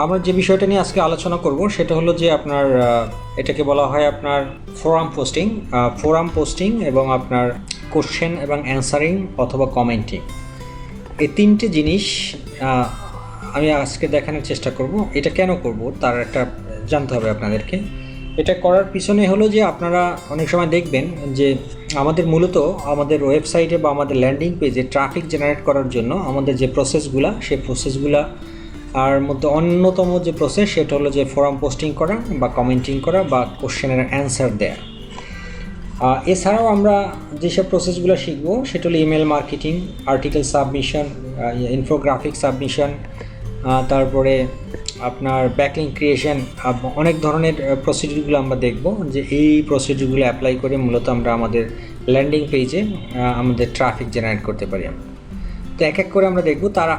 আমরা যে বিষয়টা নিয়ে আজকে আলোচনা করব সেটা হলো যে আপনার এটাকে বলা হয় আপনার ফোরাম পোস্টিং এবং আপনার কোশ্চেন এবং অ্যান্সারিং অথবা কমেন্টিং। এই তিনটে জিনিস আমি আজকে দেখানোর চেষ্টা করব। এটা কেন করব তার একটা জানতে হবে আপনাদেরকে। এটা করার পিছনে হলো যে আপনারা অনেক সময় দেখবেন যে আমাদের মূলত আমাদের ওয়েবসাইটে বা আমাদের ল্যান্ডিং পেজে ট্রাফিক জেনারেট করার জন্য আমাদের যে প্রসেসগুলো, সেই প্রসেসগুলো আর মধ্যে অন্যতম যে প্রসেস সেটা হলো যে ফোরাম পোস্টিং করা বা কমেন্টিং করা বা কোশ্চেনের অ্যান্সার দেয়া। এছাড়াও আমরা যেসব প্রসেসগুলো শিখবো সেটা হলো email marketing, article submission, infographic submission, তারপরে আপনার ব্যাকলিঙ্ক ক্রিয়েশন, অনেক ধরনের প্রসিডিউরগুলো আমরা দেখব যে এই প্রসিডিউরগুলো অ্যাপ্লাই করে মূলত আমরা আমাদের ল্যান্ডিং পেজে আমাদের ট্রাফিক জেনারেট করতে পারি। তো এক এক করে আমরা দেখব। তার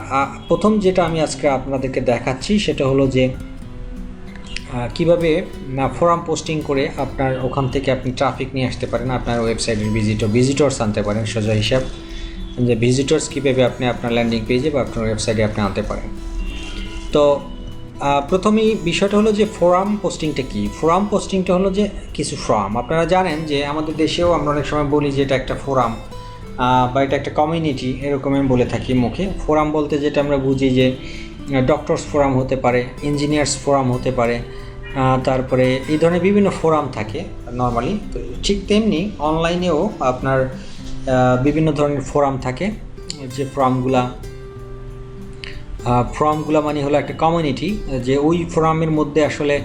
প্রথম যেটা আমি আজকে আপনাদেরকে দেখাচ্ছি সেটা হলো যে কীভাবে ফোরাম পোস্টিং করে আপনার ওখান থেকে আপনি ট্রাফিক নিয়ে আসতে পারেন, আপনার ওয়েবসাইটের ভিজিটর্স আনতে পারেন। সোজা হিসাব যে ভিজিটর্স কীভাবে আপনি আপনার ল্যান্ডিং পেজে বা আপনার ওয়েবসাইটে আপনি আনতে পারেন। তো প্রথমেই বিষয়টা হলো যে ফোরাম পোস্টিংটা কী। ফোরাম পোস্টিংটা হলো যে কিছু ফোরাম, আপনারা জানেন যে আমাদের দেশেও আমরা অনেক সময় বলি যে এটা একটা ফোরাম বা এটা একটা কমিউনিটি, এরকম আমি বলে থাকি মুখে। ফোরাম বলতে যেটা আমরা বুঝি যে ডক্টরস ফোরাম হতে পারে, ইঞ্জিনিয়ার্স ফোরাম হতে পারে, তারপরে এই ধরনের বিভিন্ন ফোরাম থাকে নর্মালি। তো ঠিক তেমনি অনলাইনেও আপনার বিভিন্ন ধরনের ফোরাম থাকে। যে ফোরামগুলো মানে হলো একটা কমিউনিটি, যে ওই ফোরামের মধ্যে আসলে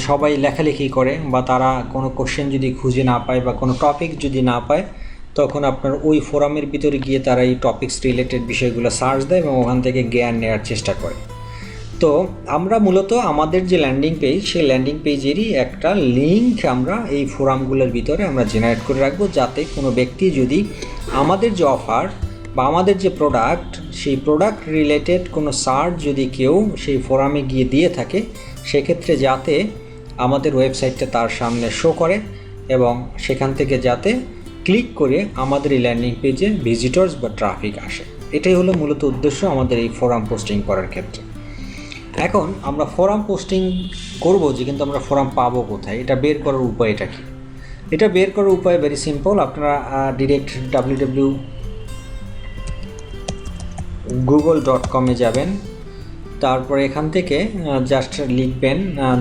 সবাই লেখালেখি করে বা তারা কোনো কোশ্চেন যদি খুঁজে না পায় বা কোনো টপিক যদি না পায় তখন আপনার ওই ফোরামের ভিতরে গিয়ে তারা এই টপিকস রিলেটেড বিষয়গুলো সার্চ দেয় এবং ওখান থেকে জ্ঞান নেওয়ার চেষ্টা করে। তো আমরা মূলত আমাদের যে ল্যান্ডিং পেজ, সেই ল্যান্ডিং পেজেরই একটা লিঙ্ক আমরা এই ফোরামগুলোর ভিতরে আমরা জেনারেট করে রাখবো, যাতে কোনো ব্যক্তি যদি আমাদের যে অফার বা আমাদের যে প্রোডাক্ট, সেই প্রোডাক্ট রিলেটেড কোনো সার্চ যদি কেউ সেই ফোরামে গিয়ে দিয়ে থাকে, সেক্ষেত্রে যাতে আমাদের ওয়েবসাইটটা তার সামনে শো করে এবং সেখান থেকে যাতে ক্লিক করে আমাদের এই ল্যান্ডিং পেজে ভিজিটর্স বা ট্রাফিক আসে। এটাই হলো মূলত উদ্দেশ্য আমাদের এই ফোরাম পোস্টিং করার ক্ষেত্রে। এখন আমরা ফোরাম পোস্টিং করব যে, কিন্তু আমরা ফোরাম পাবো কোথায়, এটা বের করার উপায়টা কি? এটা বের করার উপায় ভেরি সিম্পল। আপনারা ডিরেক্ট www.google.com যাবেন, তারপরে এখান থেকে জাস্ট লিখবেন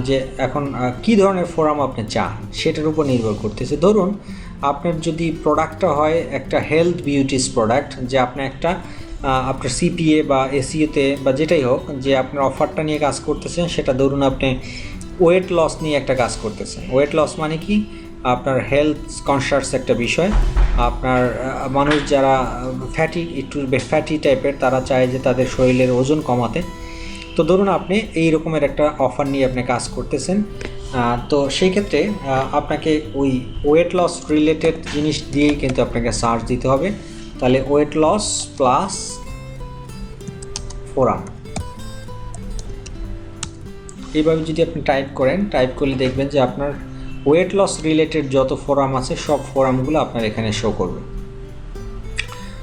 যে এখন কী ধরনের ফোরাম আপনি চান, সেটার উপর নির্ভর করতেছে। ধরুন আপনার যদি প্রোডাক্টটা হয় একটা হেলথ বিউটিস প্রোডাক্ট, যে আপনি একটা আপনার CPA বা SEOতে বা যেটাই হোক, যে আপনার অফারটা নিয়ে কাজ করতেছেন, সেটা ধরুন আপনি ওয়েট লস নিয়ে একটা কাজ করতেছেন। ওয়েট লস মানে কি, আপনার হেলথ কনসাস একটা বিষয়। আপনার মানুষ যারা একটু ফ্যাটি টাইপের, তারা চায় যে তাদের শরীরের ওজন কমাতে। তো ধরুন আপনি এই রকমের একটা অফার নিয়ে আপনি কাজ করতেছেন। তো সেই ক্ষেত্রে আপনাকে ওই ওয়েট লস রিলেটেড জিনিস দিয়েই কিন্তু আপনাকে সার্চ দিতে হবে। তাহলে ওয়েট লস প্লাস ফোরাম, এইভাবে যদি আপনি টাইপ করলে দেখবেন যে আপনার ওয়েট লস রিলেটেড যত ফোরাম আছে সব ফোরামগুলো আপনার এখানে শো করবে।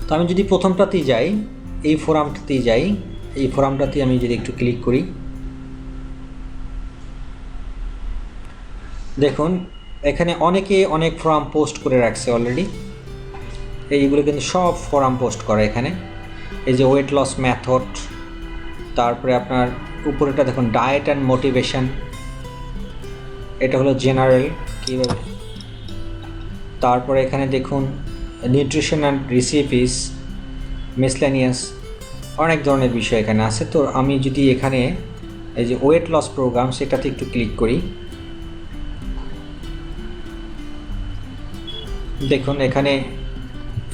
তো আমি যদি প্রথমটাতেই যাই, এই ফোরামটাতেই আমি যদি একটু ক্লিক করি, দেখুন এখানে অনেকে অনেক ফোরাম পোস্ট করে রাখছে অলরেডি। এইগুলো কিন্তু সব ফোরাম পোস্ট করা এখানে। এই যে ওয়েট লস মেথড, তারপরে আপনার উপরেটা দেখুন ডায়েট অ্যান্ড মোটিভেশন, এটা হলো জেনারেল কীভাবে। তারপরে এখানে দেখুন নিউট্রিশন অ্যান্ড রেসিপিস, মিসলেনিয়াস, অনেক ধরনের বিষয় এখানে আছে। তো আমি যদি এখানে এই যে ওয়েট লস প্রোগ্রাম, সেটাতে একটু ক্লিক করি, দেখুন এখানে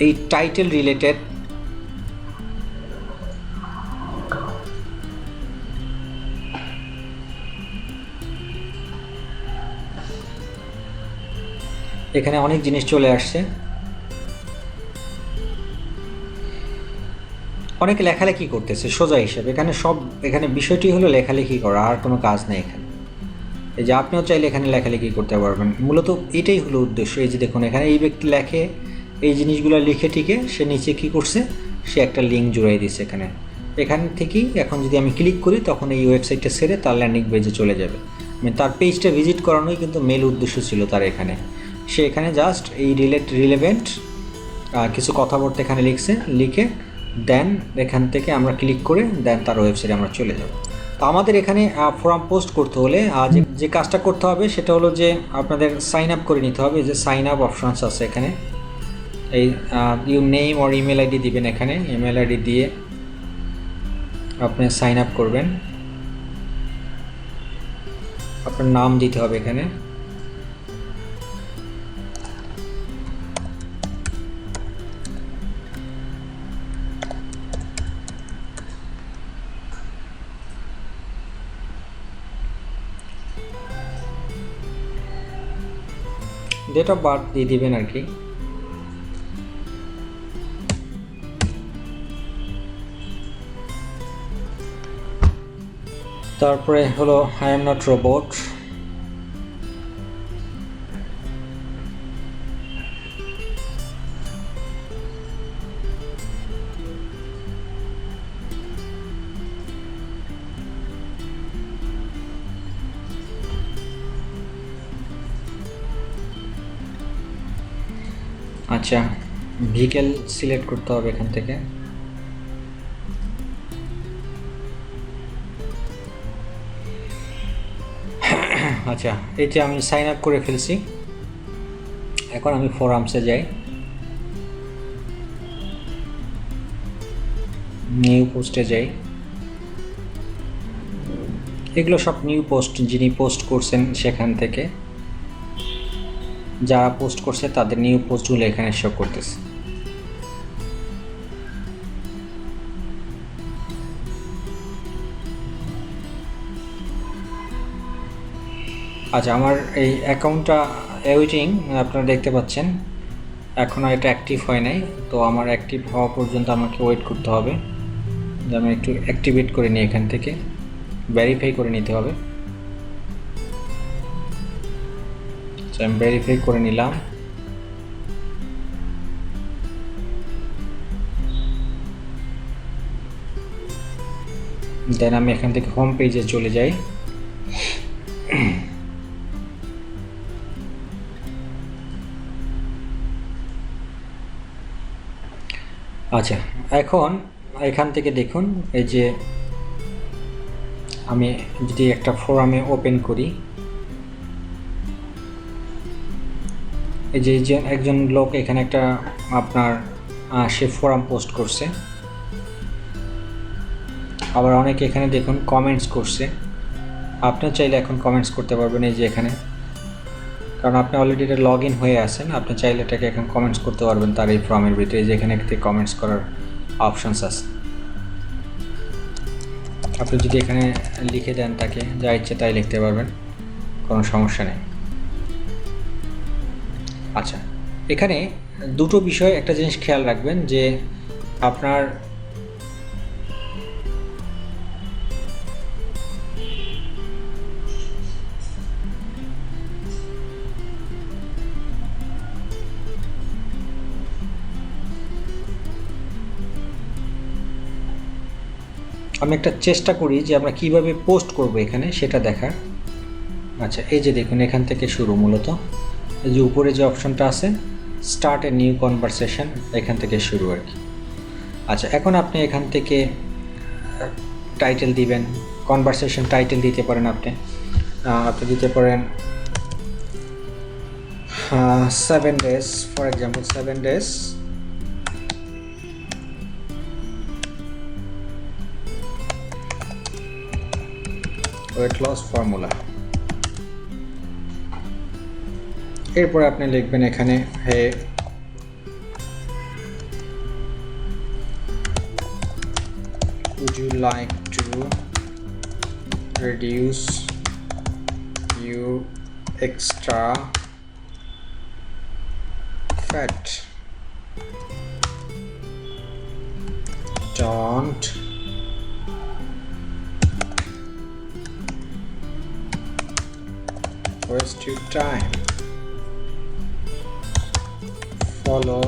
এই টাইটেল রিলেটেড এখানে অনেক জিনিস চলে আসছে। অনেকে লেখালেখি করতেছে সোজা হিসাবে। এখানে বিষয়টি হলো লেখালেখি করা, আর কোনো কাজ নেই এখানে। এই যে আপনিও চাইলে এখানে লেখালেখি করতে পারবেন, মূলত এটাই হলো উদ্দেশ্য। এই যে দেখুন এখানে এই ব্যক্তি লেখে, এই জিনিসগুলো লিখে টিকে সে নিচে কী করছে, সে একটা লিঙ্ক জুড়াই দিচ্ছে এখানে। এখান থেকেই এখন যদি আমি ক্লিক করি তখন এই ওয়েবসাইটটা ছেড়ে তার ল্যান্ডিং পেজে চলে যাবে। মানে তার পেজটা ভিজিট করানোই কিন্তু মেল উদ্দেশ্য ছিল তার এখানে। সে এখানে জাস্ট এই রিলেভেন্ট কিছু কথাবার্তা এখানে লিখে দেন এখান থেকে আমরা ক্লিক করে দেন তার ওয়েবসাইটে আমরা চলে যাব। তো আমাদের এখানে ফর্ম পোস্ট করতে হলে যে কাজটা করতে হবে সেটা হলো যে আপনাদের সাইন আপ করে নিতে হবে। যে সাইন আপ অপশানস আছে এখানে, এই ইউ নেম আর ইমেল আইডি দিবেন। এখানে ইমেল আইডি দিয়ে আপনি সাইন আপ করবেন। আপনার নাম দিতে হবে এখানে, ডেট অফ বার্থ দিয়ে দিবেন আর কি। তারপরে হলো আই এম নট রোবট। আচ্ছা, ভেহিকেল সিলেক্ট করতে হবে এখান থেকে। আচ্ছা, এই যে আমি সাইন আপ করে ফেলছি। এখন আমি ফোরামসে যাই, নিউ পোস্টে যাই। এগুলো সব নিউ পোস্ট, যিনি পোস্ট করছেন সেখান থেকে যারা পোস্ট করছে তাদের নিউ পোস্টগুলো এখানে শো করতেছে। আচ্ছা, আমার এই অ্যাকাউন্টটা ওয়েটিং আপনারা দেখতে পাচ্ছেন, এখনও এটা অ্যাক্টিভ হয় নাই। তো আমার অ্যাক্টিভ হওয়া পর্যন্ত আমাকে ওয়েট করতে হবে। আমি একটু অ্যাক্টিভেট করে নিই, এখান থেকে ভেরিফাই করে নিতে হবে। আমি ভেরিফাই করে নিলাম। দেন আমি এখান থেকে হোম পেজে চলে যাই। আচ্ছা, এখন এখান থেকে দেখুন, এই যে আমি যদি একটা ফোরামে ওপেন করি, এই যে একজন লোক এখানে একটা আপনার সে ফোরাম পোস্ট করছে। আবার অনেকে এখানে দেখুন কমেন্টস করছে। আপনিও চাইলে এখন কমেন্টস করতে পারবেন এই যে এখানে, কারণ আপনি অলরেডি এটা লগ ইন হয়ে আছেন। আপনি চাইলে এটাকে এখন কমেন্টস করতে পারবেন তার এই ফর্মের ভিতরে, যে এখানে একটি কমেন্টস করার অপশানস আছে। আপনি যদি এখানে লিখে দেন তাকে, যা ইচ্ছে তাই লিখতে পারবেন, কোনো সমস্যা নেই। আচ্ছা, এখানে দুটো বিষয়, একটা জিনিস খেয়াল রাখবেন যে আপনার আমি একটা চেষ্টা করি যে আমরা কিভাবে পোস্ট করব এখানে সেটা দেখার। আচ্ছা, এই যে দেখুন এখান থেকে শুরু, মূলত এই যে উপরে যে অপশনটা আছে স্টার্ট এ নিউ কনভারসেশন, এখান থেকে শুরু আর কি। আচ্ছা, এখন আপনি এখান থেকে টাইটেল দিবেন, কনভারসেশন টাইটেল দিতে পারেন। আপনি দিতে পারেন 7 days, for example 7 days weight loss formula. এরপরে আপনি লিখবেন এখানে, হে would you like to reduce your extra fat? Don't waste your time. Follow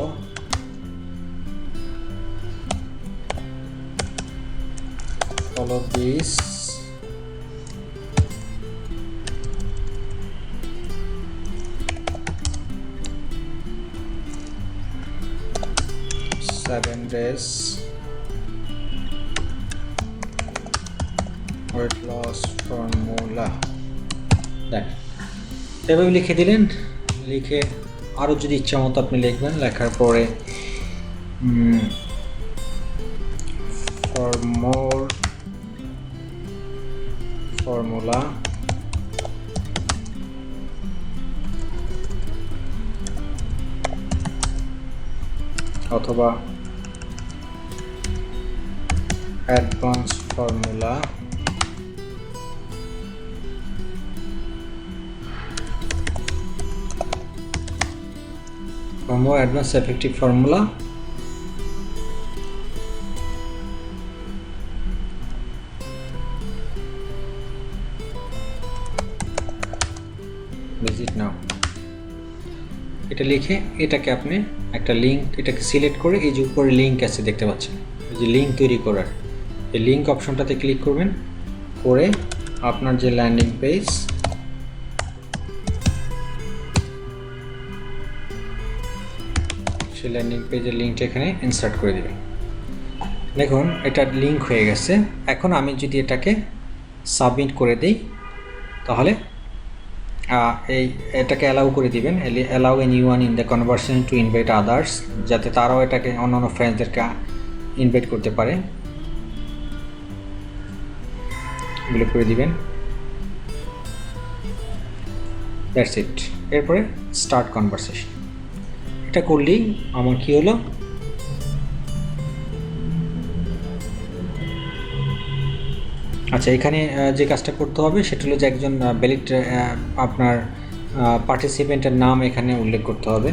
follow this seven days weight loss formula দেখ এভাবে লিখে দিলেন লিখে আরও যদি ইচ্ছা মতো আপনি লিখবেন লেখার পরে for more formula অথবা advanced formula for more advanced effective formula visit now এটা লিখে এটাকে আপনি একটা লিংক এটাকে সিলেক্ট করে এই যে উপরে লিংক আছে দেখতে পাচ্ছেন এই যে লিংক তৈরি করার এই লিংক অপশনটাতে ক্লিক করবেন করে আপনার যে ল্যান্ডিং পেজ সেই ল্যান্ডিং পেজের লিংকটা এখানে ইনসার্ট করে দিবেন দেখুন এটা লিংক হয়ে গেছে এখন আমি যদি এটাকে সাবমিট করে দেই তাহলে এটাকে অ্যালাউ করে দিবেন allow anyone in the conversation to invite others যাতে তারাও এটাকে অন্যান্য ফ্রেন্ডসদেরকে ইনভাইট করতে পারে এগুলো করে দিবেন দ্যাটস ইট এরপরে স্টার্ট কনভারসেশন এটা করলেই আমার কি হলো আচ্ছা এখানে যে কাজটা করতে হবে সেটা হলো যে একজন ভ্যালিড আপনার পার্টিসিপেন্টের নাম এখানে উল্লেখ করতে হবে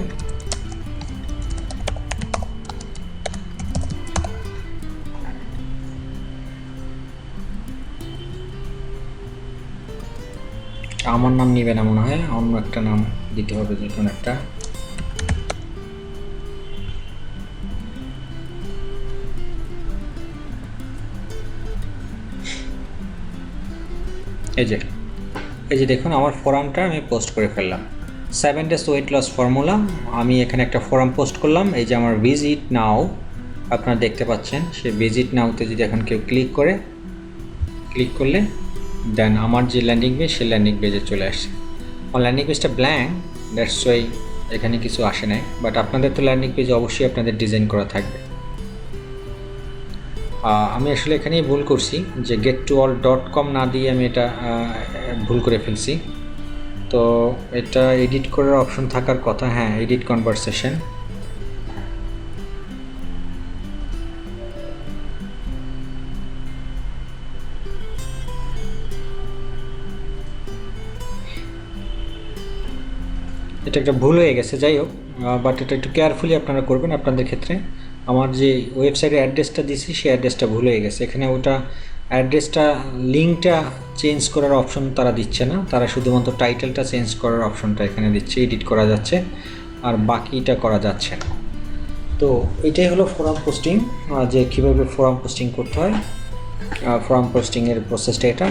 আমার নাম নিবে না মনে হয় অন্য একটা নাম দিতে হবে যে কোনো একটা এই যে দেখুন আমার ফোরামটা আমি পোস্ট করে ফেললাম 7 days ওয়েট লস ফর্মুলা আমি এখানে একটা ফোরাম পোস্ট করলাম এই যে আমার ভিজিট নাও আপনারা দেখতে পাচ্ছেন সেই ভিজিট নাওতে যদি এখন কেউ ক্লিক করলে দেন আমার যে ল্যান্ডিং পেজ সেই ল্যান্ডিং পেজে চলে আসছে আমার ল্যান্ডিং পেজটা ব্ল্যাঙ্ক দ্যাটস ওয়াই এখানে কিছু আসে নাই বাট আপনাদের তো ল্যান্ডিং পেজ অবশ্যই আপনাদের ডিজাইন করা থাকবে আমি আসলে এখানেই ভুল করছি যে gettoall.com না দিয়ে আমি এটা ভুল করে ফেলছি তো এটা এডিট করার অপশন থাকার কথা হ্যাঁ এডিট কনভারসেশন এটা একটা ভুল হয়ে গেছে যাই হোক বাট এটা একটু কেয়ারফুলি আপনারা করবেন আপনাদের ক্ষেত্রে আমার যে ওয়েবসাইটের অ্যাড্রেসটা দিয়েছি সেই অ্যাড্রেসটা ভুল হয়ে গেছে এখানে ওটা অ্যাড্রেসটা লিঙ্কটা চেঞ্জ করার অপশন তারা দিচ্ছে না তারা শুধুমাত্র টাইটেলটা চেঞ্জ করার অপশনটা এখানে দিচ্ছে এডিট করা যাচ্ছে আর বাকিটা করা যাচ্ছে না তো এটাই হলো ফোরাম পোস্টিং যে কীভাবে ফোরাম পোস্টিং করতে হয় ফোরাম পোস্টিংয়ের প্রসেসটা এটা